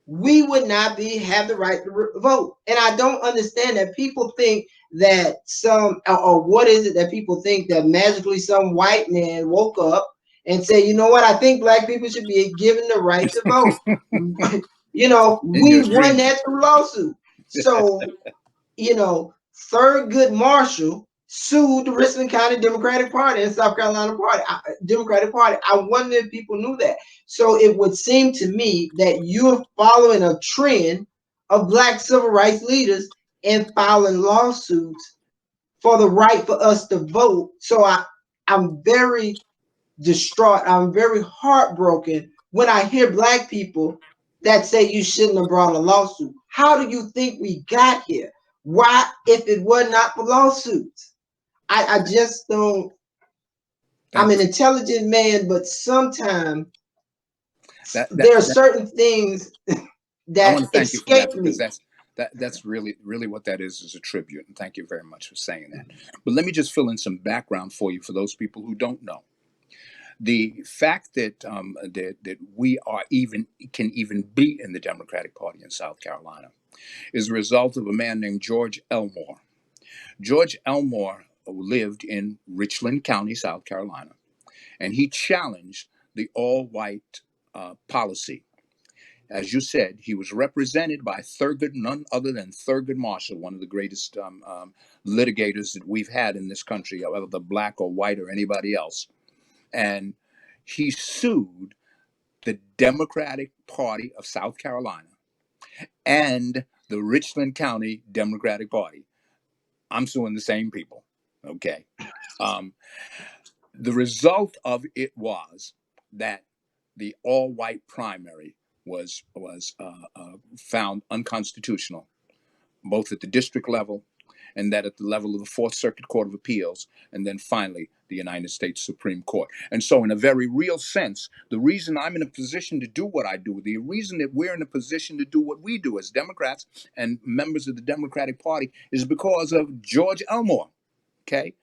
we would not have the right to vote. And I don't understand that people think that or what is it that people think that magically some white man woke up and say, you know what, I think black people should be given the right to vote. We won that through lawsuit. So, Thurgood Marshall sued the Richland County Democratic Party and South Carolina Democratic Party. I wonder if people knew that. So it would seem to me that you're following a trend of black civil rights leaders and filing lawsuits for the right for us to vote. So I'm very distraught. I'm very heartbroken when I hear black people that say you shouldn't have brought a lawsuit. How do you think we got here? Why, if it were not for lawsuits? I just don't. I'm an intelligent man, but sometimes there are certain things that escape me. Because that's really what that is a tribute. And thank you very much for saying that. But let me just fill in some background for you for those people who don't know. The fact that that we can even be in the Democratic Party in South Carolina is a result of a man named George Elmore. George Elmore lived in Richland County, South Carolina, and he challenged the all-white policy. As you said, he was represented by none other than Thurgood Marshall, one of the greatest litigators that we've had in this country, whether black or white or anybody else. And he sued the Democratic Party of South Carolina and the Richland County Democratic Party. I'm suing the same people. Okay. Um, the result of it was that the all-white primary was found unconstitutional, both at the district level and that at the level of the Fourth Circuit Court of Appeals, and then finally the United States Supreme Court. And so, in a very real sense, the reason I'm in a position to do what I do, the reason that we're in a position to do what we do as Democrats and members of the Democratic Party, is because of George Elmore. Okay,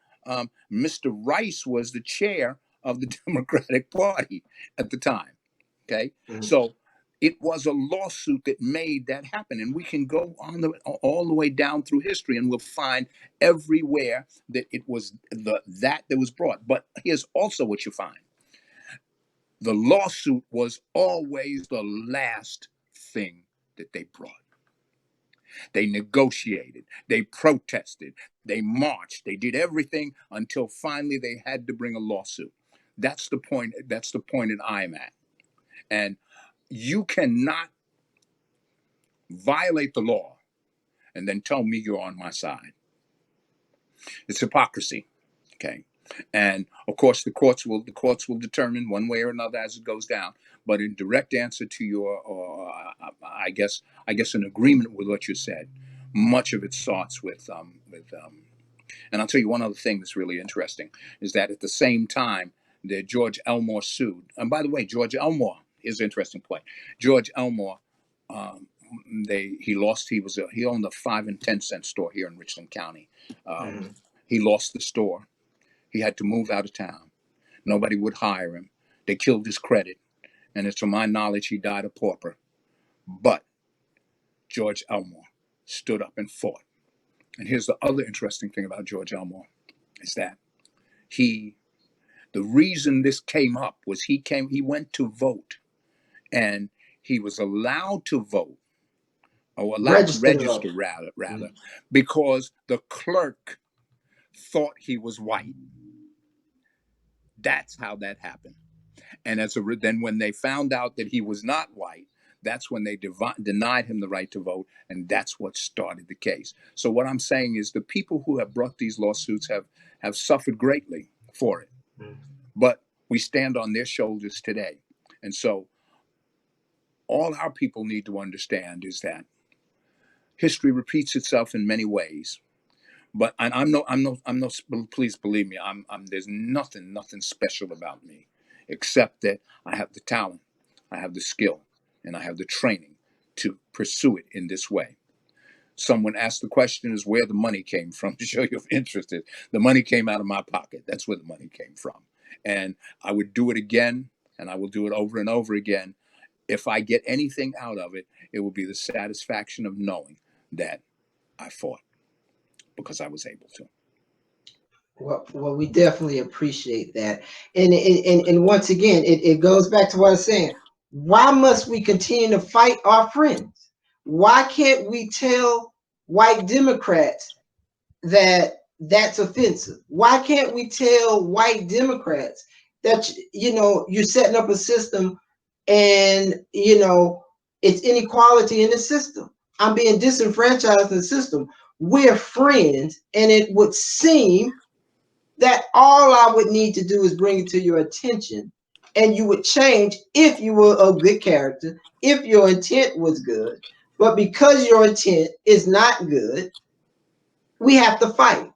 Mr. Rice was the chair of the Democratic Party at the time. Okay, so it was a lawsuit that made that happen, and we can go on all the way down through history, and we'll find everywhere that it was that was brought. But here's also what you find: the lawsuit was always the last thing that they brought. They negotiated, they protested, they marched, they did everything until finally they had to bring a lawsuit. That's the point. That's the point that I'm at. And you cannot violate the law and then tell me you're on my side. It's hypocrisy. Okay. And of course the courts will determine one way or another as it goes down. But in direct answer to your, or I guess an agreement with what you said, much of it starts with and I'll tell you one other thing that's really interesting is that at the same time that George Elmore sued, and by the way, George Elmore is an interesting point. George Elmore, he lost. He owned a 5 and 10 cent store here in Richland County. He lost the store. He had to move out of town. Nobody would hire him. They killed his credit, and to my knowledge, he died a pauper. But George Elmore stood up and fought. And here's the other interesting thing about George Elmore is that the reason this came up was he went to vote, and he was allowed to vote, or allowed to register rather, because the clerk thought he was white. That's how that happened. And then when they found out that he was not white, that's when they denied him the right to vote, and that's what started the case. So what I'm saying is the people who have brought these lawsuits have suffered greatly for it, but we stand on their shoulders today. And so all our people need to understand is that history repeats itself in many ways. But please believe me, there's nothing special about me, except that I have the talent, I have the skill, and I have the training to pursue it in this way. Someone asked the question is where the money came from to show you're interested. The money came out of my pocket. That's where the money came from. And I would do it again, and I will do it over and over again. If I get anything out of it, it will be the satisfaction of knowing that I fought because I was able to. Well, we definitely appreciate that. And once again, it goes back to what I was saying. Why must we continue to fight our friends? Why can't we tell white Democrats that that's offensive? Why can't we tell white Democrats that, you're setting up a system and, it's inequality in the system? I'm being disenfranchised in the system. We're friends, and it would seem that all I would need to do is bring it to your attention, and you would change if you were a good character, if your intent was good. But because your intent is not good, we have to fight.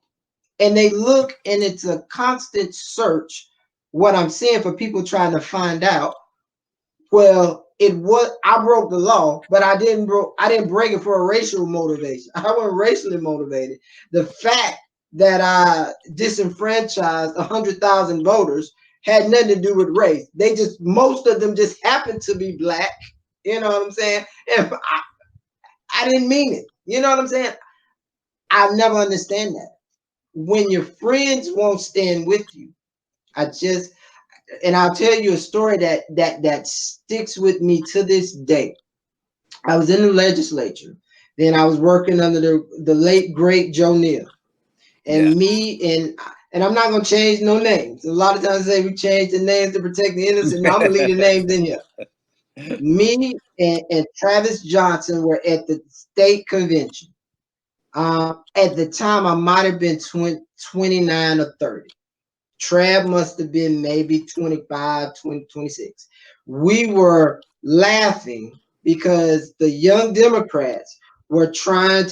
And they look, and it's a constant search. What I'm saying for people trying to find out, well, I broke the law, but I didn't break it for a racial motivation. I wasn't racially motivated. The fact that I disenfranchised 100,000 voters had nothing to do with race. Most of them just happened to be black. You know what I'm saying? And I didn't mean it. You know what I'm saying? I never understand that. When your friends won't stand with you, and I'll tell you a story that sticks with me to this day. I was in the legislature. Then I was working under the late great Joe Neal. And and I'm not gonna change no names. A lot of times I say we change the names to protect the innocent. No, I'm gonna leave the names in here. Me and Travis Johnson were at the state convention. At the time, I might have been 29 or 30. Trav must have been maybe 25, 20, 26. We were laughing because the young Democrats were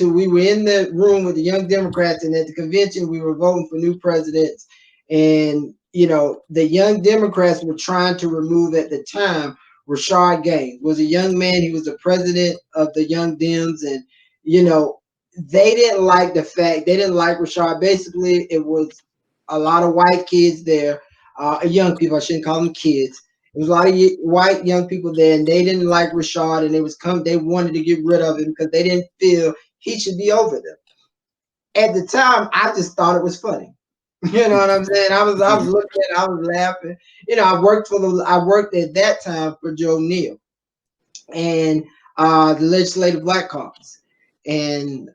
we were in the room with the young Democrats, and at the convention, we were voting for new presidents. And, the young Democrats were trying to remove at the time Rashard Gaines. Was a young man. He was the president of the Young Dems. And, they didn't like they didn't like Rashard. Basically, it was a lot of white kids there, young people. I shouldn't call them kids. There was a lot of white young people there, and they didn't like Rashard, and they wanted to get rid of him because they didn't feel he should be over them. At the time, I just thought it was funny. You know what I'm saying? I was looking at it, I was laughing. I worked at that time for Joe Neal and the Legislative Black Caucus. And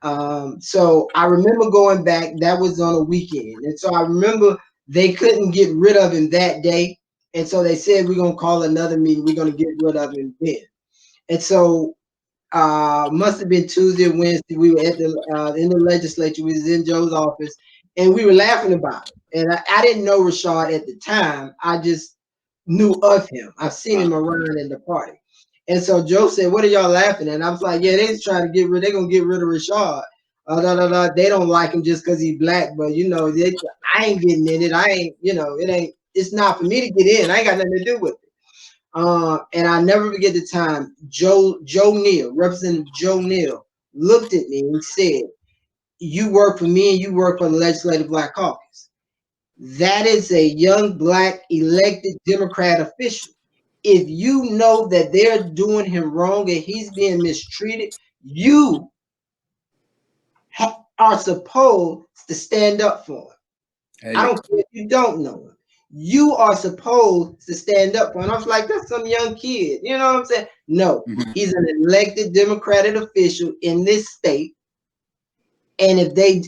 so I remember going back, that was on a weekend. And so I remember they couldn't get rid of him that day. And so they said, we're going to call another meeting. We're going to get rid of him then. And so must have been Tuesday or Wednesday. We were at in the legislature. We was in Joe's office, and we were laughing about it. And I didn't know Rashard at the time. I just knew of him. I've seen him around in the party. And so Joe said, "What are y'all laughing at?" And I was like, "Yeah, they're trying to they're gonna get rid of Rashard. They don't like him just because he's black, but I ain't getting in it. I ain't, it's not for me to get in. I ain't got nothing to do with it." And I never forget the time Joe Neal, Representative Joe Neal, looked at me and said, "You work for me and you work for the Legislative Black Caucus. That is a young black elected Democrat official. If you know that they're doing him wrong and he's being mistreated, you are supposed to stand up for him. I don't care if you don't know him. You are supposed to stand up for him." And I was like, "That's some young kid." You know what I'm saying? No, he's an elected Democratic official in this state. And if they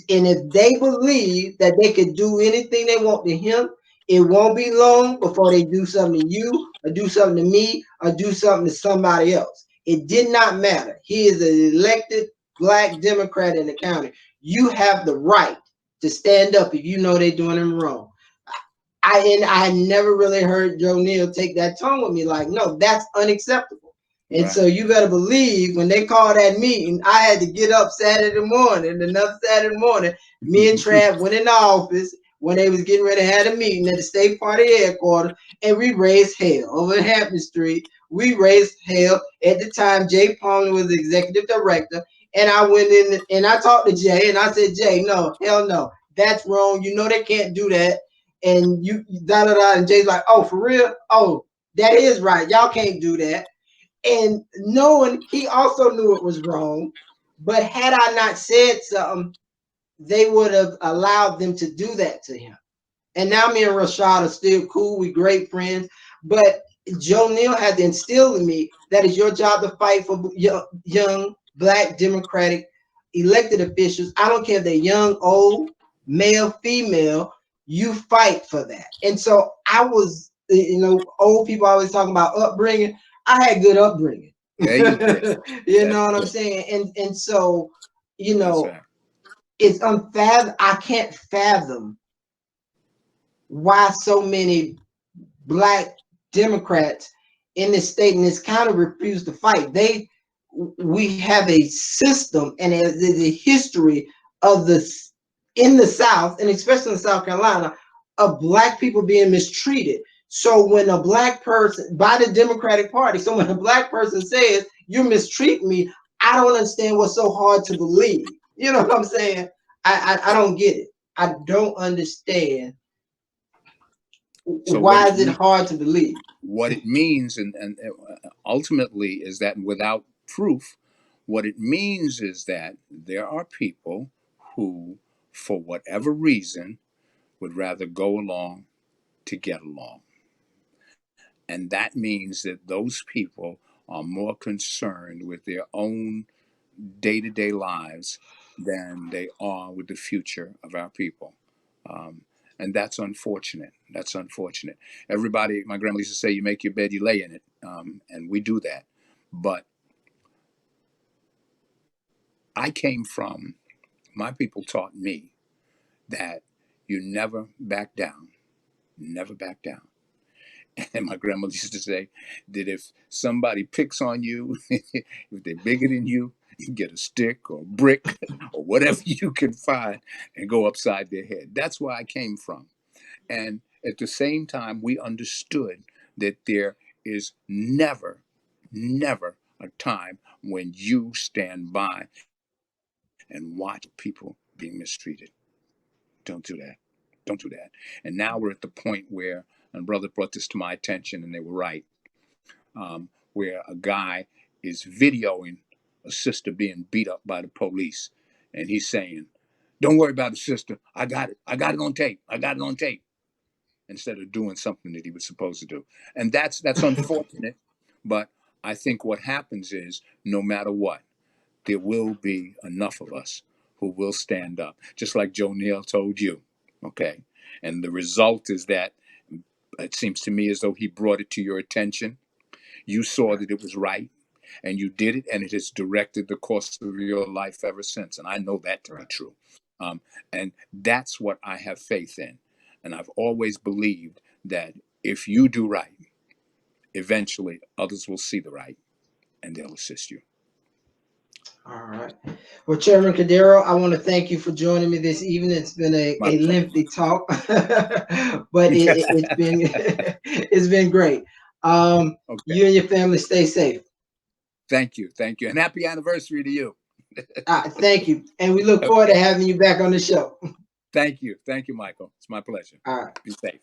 believe that they could do anything they want to him, it won't be long before they do something to you or do something to me or do something to somebody else. It did not matter. He is an elected black Democrat in the county. You have the right to stand up if you know they're doing him wrong. I never really heard Joe Neal take that tone with me. Like, no, that's unacceptable. And so you better believe when they called that meeting, I had to get up Saturday morning. Another Saturday morning, me and Trav went in the office when they was getting ready to have a meeting at the state party headquarters, and we raised hell over Hampton Street. We raised hell. At the time, Jay Palmer was the executive director, and I went in and I talked to Jay, and I said, "Jay, no, hell no, that's wrong. You know they can't do that." And you da da da. And Jay's like, "Oh, for real? Oh, that is right. Y'all can't do that." And knowing he also knew it was wrong, but had I not said something, they would have allowed them to do that to him. And now me and Rashad are still cool. We great friends. But Joe Neal had to instill in me that it's your job to fight for young black Democratic elected officials. I don't care if they're young, old, male, female, you fight for that. And so I was, old people always talking about upbringing. I had good upbringing. You know what I'm saying? And so, it's unfathomable. I can't fathom why so many black Democrats in this state and this county refuse to fight. We have a system and a history of this in the South, and especially in South Carolina, of black people being mistreated. So when a black person by the Democratic Party, so when a black person says you're mistreating me, I don't understand what's so hard to believe. You know what I'm saying? I don't get it. I don't understand. So why is it hard to believe? What it means, and ultimately, is that without proof, what it means is that there are people who, for whatever reason, would rather go along to get along. And that means that those people are more concerned with their own day-to-day lives than they are with the future of our people. And that's unfortunate. That's unfortunate. Everybody, my grandma used to say, you make your bed, you lay in it. And we do that. But I came from my people taught me that you never back down, never back down. And my grandmother used to say that if somebody picks on you, if they're bigger than you get a stick or a brick or whatever you can find and go upside their head. That's where I came from. And at the same time, we understood that there is never, never a time when you stand by and watch people being mistreated. Don't do that. Don't do that. And now we're at the point where, and brother brought this to my attention, and they were right, where a guy is videoing a sister being beat up by the police, and he's saying, "Don't worry about the sister. I got it. I got it on tape. I got it on tape." Instead of doing something that he was supposed to do, and that's unfortunate. But I think what happens is, no matter what, there will be enough of us who will stand up, just like Joe Neal told you. Okay. And the result is that it seems to me as though he brought it to your attention. You saw that it was right and you did it, and it has directed the course of your life ever since. And I know that to be true. And that's what I have faith in. And I've always believed that if you do right, eventually others will see the right and they'll assist you. All right. Well, Chairman Cordero, I want to thank you for joining me this evening. It's been a lengthy talk, but it's been it's been great. Okay. You and your family stay safe. Thank you. Thank you. And happy anniversary to you. Thank you. And we look forward to having you back on the show. Thank you. Thank you, Michael. It's my pleasure. All right. Be safe.